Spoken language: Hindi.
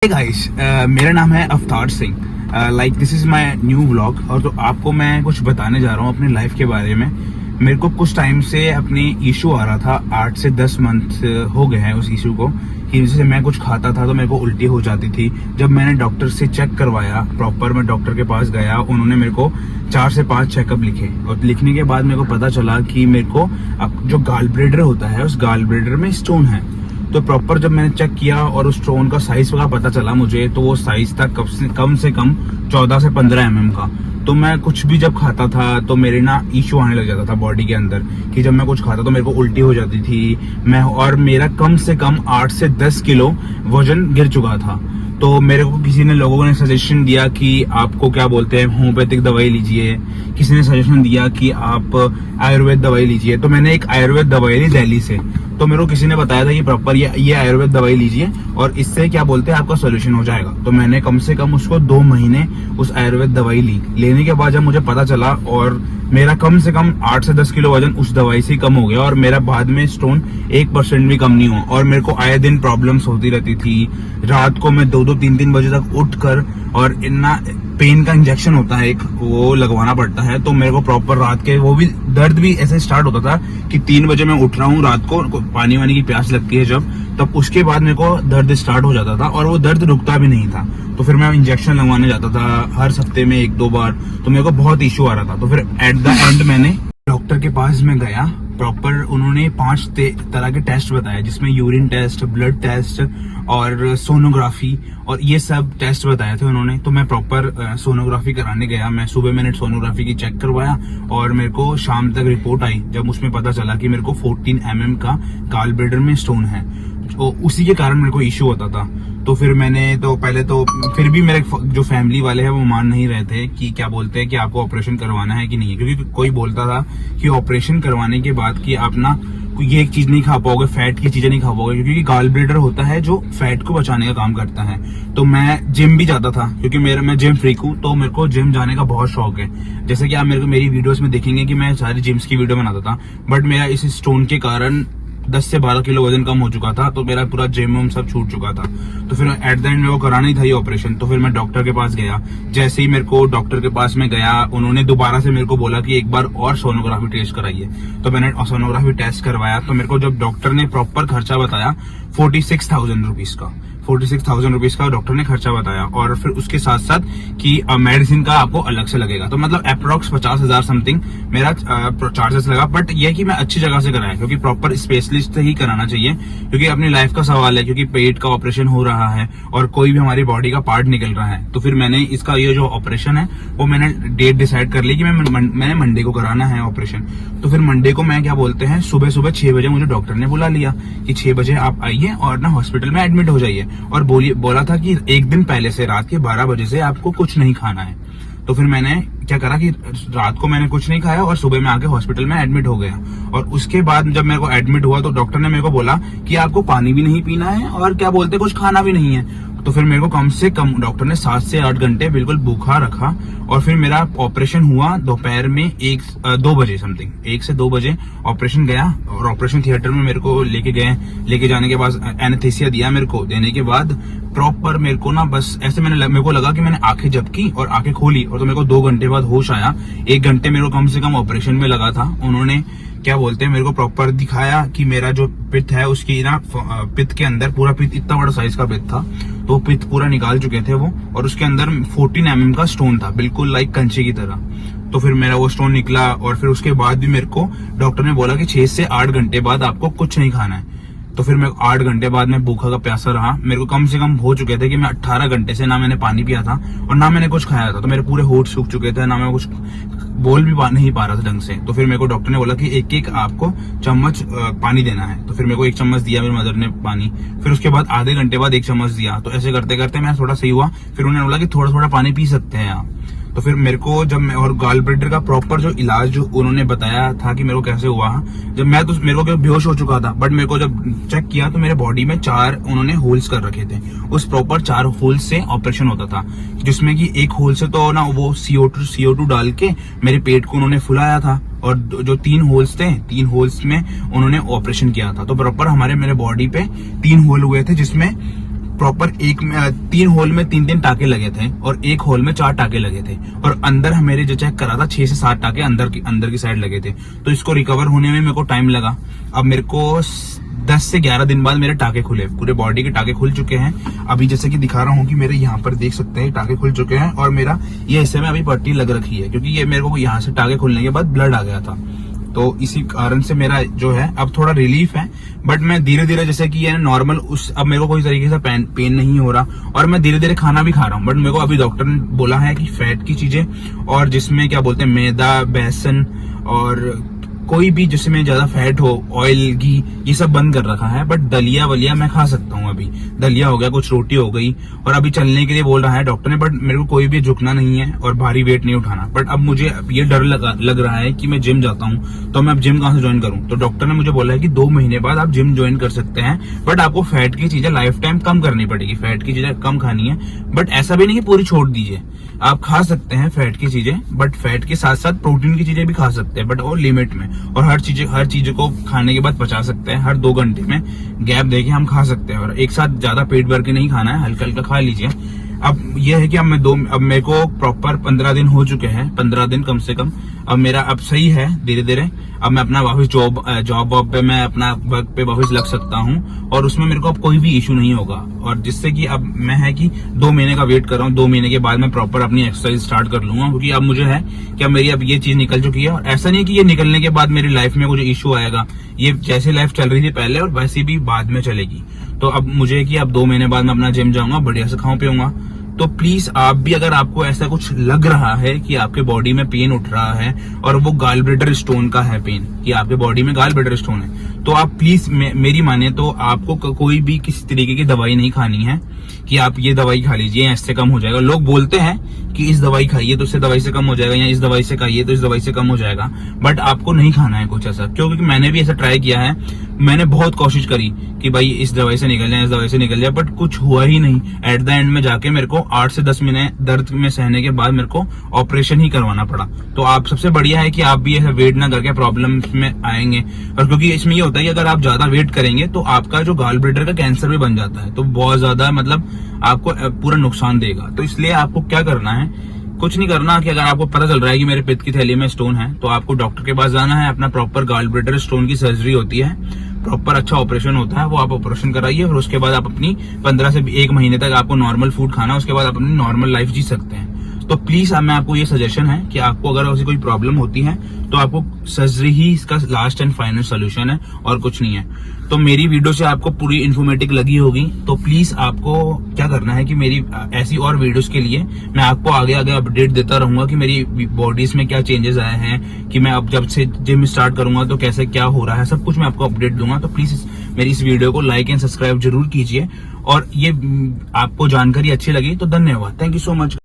गाइस, मेरा नाम है Avtar Singh. Like this is my new vlog. और तो आपको मैं कुछ बताने जा रहा हूँ अपनी लाइफ के बारे में। मेरे को कुछ टाइम से अपनी इशू आ रहा था, 8 से 10 मंथ हो गए हैं उस इशू को, कि जैसे मैं कुछ खाता था तो मेरे को उल्टी हो जाती थी। जब मैंने डॉक्टर से चेक करवाया, प्रॉपर मैं डॉक्टर के पास गया, उन्होंने मेरे को 4 से 5 चेकअप लिखे और लिखने के बाद मेरे को पता चला कि मेरे को अब जो गाल ब्लेडर होता है उस गाल ब्लेडर में स्टोन है। तो प्रॉपर जब मैंने चेक किया और उस स्टोन का साइज का पता चला मुझे, तो वो साइज था कम से कम 14 से 15 mm का। तो मैं कुछ भी जब खाता था तो मेरे ना इशू आने लग जाता था बॉडी के अंदर, कि जब मैं कुछ खाता तो मेरे को उल्टी हो जाती थी और मेरा कम से कम 8 से 10 किलो वजन गिर चुका था। तो मेरे को किसी ने लोगों ने सजेशन दिया कि आपको क्या बोलते हैं होम्योपैथिक दवाई लीजिए, किसी ने सजेशन दिया कि आप आयुर्वेद दवाई लीजिए। तो मैंने एक आयुर्वेद दवाई ली दिल्ली से। तो मेरे को किसी ने बताया था कि प्रॉपर ये आयुर्वेद दवाई लीजिए और इससे क्या बोलते हैं आपका सोल्यूशन हो जाएगा। तो मैंने कम से कम उसको 2 महीने उस आयुर्वेद दवाई ली। लेने के बाद जब मुझे पता चला और मेरा कम से कम 8 से 10 किलो वजन उस दवाई से कम हो गया और मेरा बाद में स्टोन 1% भी कम नहीं हुआ। और मेरे को आए दिन प्रॉब्लम्स होती रहती थी। रात को मैं 2-2, 3-3 बजे तक उठकर और इतना पेन का इंजेक्शन होता है एक, वो लगवाना पड़ता है। तो मेरे को प्रॉपर रात के वो भी दर्द भी ऐसे स्टार्ट होता था कि 3 बजे मैं उठ रहा हूँ रात को, पानी वानी की प्यास लगती है जब, तब उसके बाद मेरे को दर्द स्टार्ट हो जाता था और वो दर्द रुकता भी नहीं था। तो फिर मैं इंजेक्शन लगवाने जाता था हर हफ्ते में 1-2 बार। तो मेरे को बहुत इश्यू आ रहा था। तो फिर एट द एंड मैंने डॉक्टर के पास में गया। प्रॉपर उन्होंने 5 तरह के टेस्ट बताए, जिसमें यूरिन टेस्ट, ब्लड टेस्ट और सोनोग्राफी और ये सब टेस्ट बताए थे उन्होंने। तो मैं प्रॉपर सोनोग्राफी कराने गया। मैं सुबह मैंने सोनोग्राफी की चेक करवाया और मेरे को शाम तक रिपोर्ट आई, जब उसमें पता चला कि मेरे को 14 mm का गाल ब्लेडर में स्टोन है। तो उसी के कारण मेरे को इश्यू होता था। तो फिर मैंने तो पहले तो फिर भी मेरे जो फैमिली वाले हैं वो मान नहीं रहे थे कि क्या बोलते हैं कि आपको ऑपरेशन करवाना है कि नहीं, क्योंकि कोई बोलता था कि ऑपरेशन करवाने के बाद कि आप ना ये एक चीज नहीं खा पाओगे, फैट की चीजें नहीं खा पाओगे, क्योंकि गाल ब्लेडर होता है जो फैट को बचाने का काम करता है। तो मैं जिम भी जाता था, क्योंकि मैं जिम फ्रीक हूँ, तो मेरे को जिम जाने का बहुत शौक है। जैसे कि आप मेरी वीडियोस में देखेंगे कि मैं सारी जिम्स की वीडियो बनाता था, बट मेरा इस स्टोन के कारण 10 से 12 किलो वजन कम हो चुका था। तो मेरा पूरा जिम सब छूट चुका था। तो फिर एट द एंड मेरे को कराना ही था ये ऑपरेशन। तो फिर मैं डॉक्टर के पास गया। जैसे ही मेरे को डॉक्टर के पास में गया, उन्होंने दोबारा से मेरे को बोला कि एक बार और सोनोग्राफी टेस्ट कराइए। तो मैंने सोनोग्राफी टेस्ट करवाया। तो मेरे को जब डॉक्टर ने प्रॉपर खर्चा बताया 46,000 रुपीज का, 46,000 रुपीज का डॉक्टर ने खर्चा बताया। और फिर उसके साथ साथ कि मेडिसिन का आपको अलग से लगेगा। तो मतलब अप्रोक्स 50,000 समथिंग मेरा चार्जेस लगा। बट यह कि मैं अच्छी जगह से कराया, क्योंकि प्रॉपर स्पेशलिस्ट से ही कराना चाहिए, क्योंकि अपनी लाइफ का सवाल है, क्योंकि पेट का ऑपरेशन हो रहा है और कोई भी हमारी बॉडी का पार्ट निकल रहा है। तो फिर मैंने इसका ये जो ऑपरेशन है वो मैंने डेट डिसाइड कर ली कि मैंने मंडे को कराना है ऑपरेशन। तो फिर मंडे को मैं क्या बोलते हैं सुबह 6 बजे मुझे डॉक्टर ने बुला लिया कि 6 बजे आप आइए और ना हॉस्पिटल में एडमिट हो जाइए। और बोला था कि एक दिन पहले से रात के 12 बजे से आपको कुछ नहीं खाना है। तो फिर मैंने क्या करा कि रात को मैंने कुछ नहीं खाया और सुबह में आके हॉस्पिटल में एडमिट हो गया। और उसके बाद जब मेरे को एडमिट हुआ तो डॉक्टर ने मेरे को बोला कि आपको पानी भी नहीं पीना है और क्या बोलते कुछ खाना भी नहीं है। तो फिर मेरे को कम से कम डॉक्टर ने 7 से 8 घंटे बिल्कुल भूखा रखा। और फिर मेरा ऑपरेशन हुआ दोपहर में 2 बजे समथिंग, 1 से 2 बजे ऑपरेशन गया। और ऑपरेशन थिएटर में मेरे को लेके जाने के बाद एनेस्थीसिया दिया। मेरे को देने के बाद प्रॉपर मेरे को ना बस ऐसे मेरे को लगा कि मैंने आंखें झपकी और आंखें खोली, और तो मेरे को 2 घंटे बाद होश आया। 1 घंटे मेरे को कम से कम ऑपरेशन में लगा था। उन्होंने क्या बोलते हैं मेरे को प्रॉपर दिखाया कि मेरा जो पित्त है उसकी ना पित्त के अंदर पूरा पित्त, इतना बड़ा साइज का पित्त था, तो पित्त पूरा निकाल चुके थे वो। और उसके अंदर 14 mm का स्टोन था, बिल्कुल लाइक कंचे की तरह। तो फिर मेरा वो स्टोन निकला। और फिर उसके बाद भी मेरे को डॉक्टर ने बोला कि 6 से 8 घंटे बाद आपको कुछ नहीं खाना है। तो फिर मैं 8 घंटे बाद मैं भूखा का प्यासा रहा। मेरे को कम से कम हो चुके थे कि मैं 18 घंटे से ना मैंने पानी पिया था और ना मैंने कुछ खाया था। तो मेरे पूरे होठ सूख चुके थे, ना मैं कुछ बोल भी नहीं पा रहा था ढंग से। तो फिर मेरे को डॉक्टर ने बोला कि एक आपको चम्मच पानी देना है। तो फिर मेरे को 1 चम्मच दिया मेरी मदर ने पानी। फिर उसके बाद आधे घंटे बाद 1 चम्मच दिया। तो ऐसे करते करते मैं थोड़ा सही हुआ। फिर उन्होंने बोला कि थोड़ा थोड़ा पानी पी सकते हैं आप। तो फिर मेरे को और गाल ब्लेडर का प्रॉपर जो इलाज जो उन्होंने बताया था कि मेरे को कैसे हुआ, जब मैं तो मेरे को बेहोश हो चुका था, बट मेरे को जब चेक किया तो मेरे बॉडी में 4 उन्होंने होल्स कर रखे थे। उस प्रॉपर 4 होल्स से ऑपरेशन होता था, जिसमें कि एक होल से तो ना वो CO2 डाल के मेरे पेट को उन्होंने फुलाया था, और जो 3 होल्स थे, 3 होल्स में उन्होंने ऑपरेशन किया था। तो प्रॉपर मेरे बॉडी पे 3 होल हुए थे, जिसमें प्रॉपर 3 होल में 3 टाके लगे थे और एक होल में 4 टाके लगे थे और अंदर मेरे जो चेक करा था 6 से 7 टाके अंदर की साइड लगे थे। तो इसको रिकवर होने में मेरे को टाइम लगा। अब मेरे को 10 से 11 दिन बाद मेरे टाके खुले, पूरे बॉडी के टाके खुल चुके हैं। अभी जैसे कि दिखा रहा हूँ कि मेरे यहाँ पर देख सकते हैं टाके खुल चुके हैं और मेरा ये हिस्से में अभी पट्टी लग रखी है, क्योंकि ये मेरे को यहाँ से टाके खुलने के बाद ब्लड आ गया था। तो इसी कारण से मेरा जो है अब थोड़ा रिलीफ है। बट मैं धीरे धीरे जैसे कि ये नॉर्मल अब मेरे को कोई तरीके से पेन नहीं हो रहा और मैं धीरे धीरे खाना भी खा रहा हूँ। बट मेरे को अभी डॉक्टर ने बोला है कि फैट की चीजें और जिसमें क्या बोलते हैं मैदा, बेसन और कोई भी जिसमें ज्यादा फैट हो, ऑयल, घी, ये सब बंद कर रखा है। बट दलिया वलिया मैं खा सकता हूँ। अभी दलिया हो गया, कुछ रोटी हो गई और अभी चलने के लिए बोल रहा है डॉक्टर ने। बट मेरे को कोई भी झुकना नहीं है और भारी वेट नहीं उठाना। बट अब मुझे ये डर लग रहा है कि मैं जिम जाता हूँ तो मैं अब जिम कहाँ से ज्वाइन करूँ। तो डॉक्टर ने मुझे बोला है कि 2 महीने बाद आप जिम ज्वाइन कर सकते हैं, बट आपको फैट की चीजें लाइफ टाइम कम करनी पड़ेगी। फैट की चीजें कम खानी है, बट ऐसा भी नहीं कि पूरी छोड़ दीजिए। आप खा सकते हैं फैट की चीजें, बट फैट के साथ साथ प्रोटीन की चीजें भी खा सकते हैं, बट वो लिमिट में। और हर चीज को खाने के बाद पचा सकते हैं। हर 2 घंटे में गैप देके हम खा सकते हैं और एक साथ ज्यादा पेट भर के नहीं खाना है, हल्का हल्का खा लीजिए। अब यह है कि अब मेरे को प्रॉपर 15 दिन हो चुके हैं, 15 दिन कम से कम। अब मेरा अब सही है धीरे धीरे। अब मैं अपना वापस जॉब पे मैं अपना वर्क पे वापस लग सकता हूँ और उसमें मेरे को अब कोई भी इशू नहीं होगा। और जिससे कि अब मैं है कि 2 महीने का वेट कर रहा हूँ। 2 महीने के बाद मैं प्रॉपर अपनी एक्सरसाइज स्टार्ट कर लूंगा, क्योंकि अब मुझे है कि अब मेरी अब ये चीज निकल चुकी है। और ऐसा नहीं कि ये निकलने के बाद मेरी लाइफ में कुछ इशू आएगा। ये जैसे लाइफ चल रही थी पहले और वैसी भी बाद में चलेगी। तो अब मुझे कि अब 2 महीने बाद मैं अपना जिम जाऊंगा, बढ़िया से खाऊं पीऊंगा। तो प्लीज आप भी अगर आपको ऐसा कुछ लग रहा है कि आपके बॉडी में पेन उठ रहा है और वो गाल ब्लैडर स्टोन का है पेन, कि आपके बॉडी में गाल ब्लैडर स्टोन है, तो आप प्लीज मेरी माने तो आपको कोई भी किसी तरीके की दवाई नहीं खानी है कि आप ये दवाई खा लीजिए इससे कम हो जाएगा। लोग बोलते हैं कि इस दवाई खाइए तो इससे दवाई से कम हो जाएगा, या इस दवाई से खाइए तो इस दवाई से कम हो जाएगा। बट आपको नहीं खाना है कुछ ऐसा, क्योंकि मैंने भी ऐसा ट्राई किया है। मैंने बहुत कोशिश करी कि भाई इस दवाई से निकल जाए, इस दवाई से निकल जाए, बट कुछ हुआ ही नहीं। एट द एंड में जाके मेरे को 8 से 10 महीने दर्द में सहने के बाद मेरे को ऑपरेशन ही करवाना पड़ा। तो आप सबसे बढ़िया है कि आप भी ऐसा वेट ना करके प्रॉब्लम में आएंगे। और क्योंकि इसमें ये होता है कि अगर आप ज्यादा वेट करेंगे तो आपका जो गाल ब्लैडर का कैंसर भी बन जाता है, तो बहुत ज्यादा मतलब आपको पूरा नुकसान देगा। तो इसलिए आपको क्या करना है, कुछ नहीं करना कि अगर आपको पता चल रहा है कि मेरे पित्त की थैली में स्टोन है तो आपको डॉक्टर के पास जाना है। अपना प्रॉपर गाल ब्लैडर स्टोन की सर्जरी होती है, प्रॉपर अच्छा ऑपरेशन होता है, वो आप ऑपरेशन कराइए। और उसके बाद आप अपनी 15 से 1 महीने तक आपको नॉर्मल फूड खाना, उसके बाद आप अपनी नॉर्मल लाइफ जी सकते हैं। तो प्लीज अब मैं आपको ये सजेशन है कि आपको अगर ऐसी कोई प्रॉब्लम होती है तो आपको सर्जरी ही इसका लास्ट एंड फाइनल सोल्यूशन है और कुछ नहीं है। तो मेरी वीडियो से आपको पूरी इन्फॉर्मेटिव लगी होगी, तो प्लीज आपको क्या करना है कि मेरी ऐसी और वीडियोस के लिए मैं आपको आगे आगे अपडेट देता रहूंगा कि मेरी बॉडीज में क्या चेंजेस आए हैं, कि मैं अब जब से जिम स्टार्ट करूंगा तो कैसे क्या हो रहा है, सब कुछ मैं आपको अपडेट दूंगा। तो प्लीज मेरी इस वीडियो को लाइक एंड सब्सक्राइब जरूर कीजिए। और ये आपको जानकारी अच्छी लगी तो धन्यवाद, थैंक यू सो मच।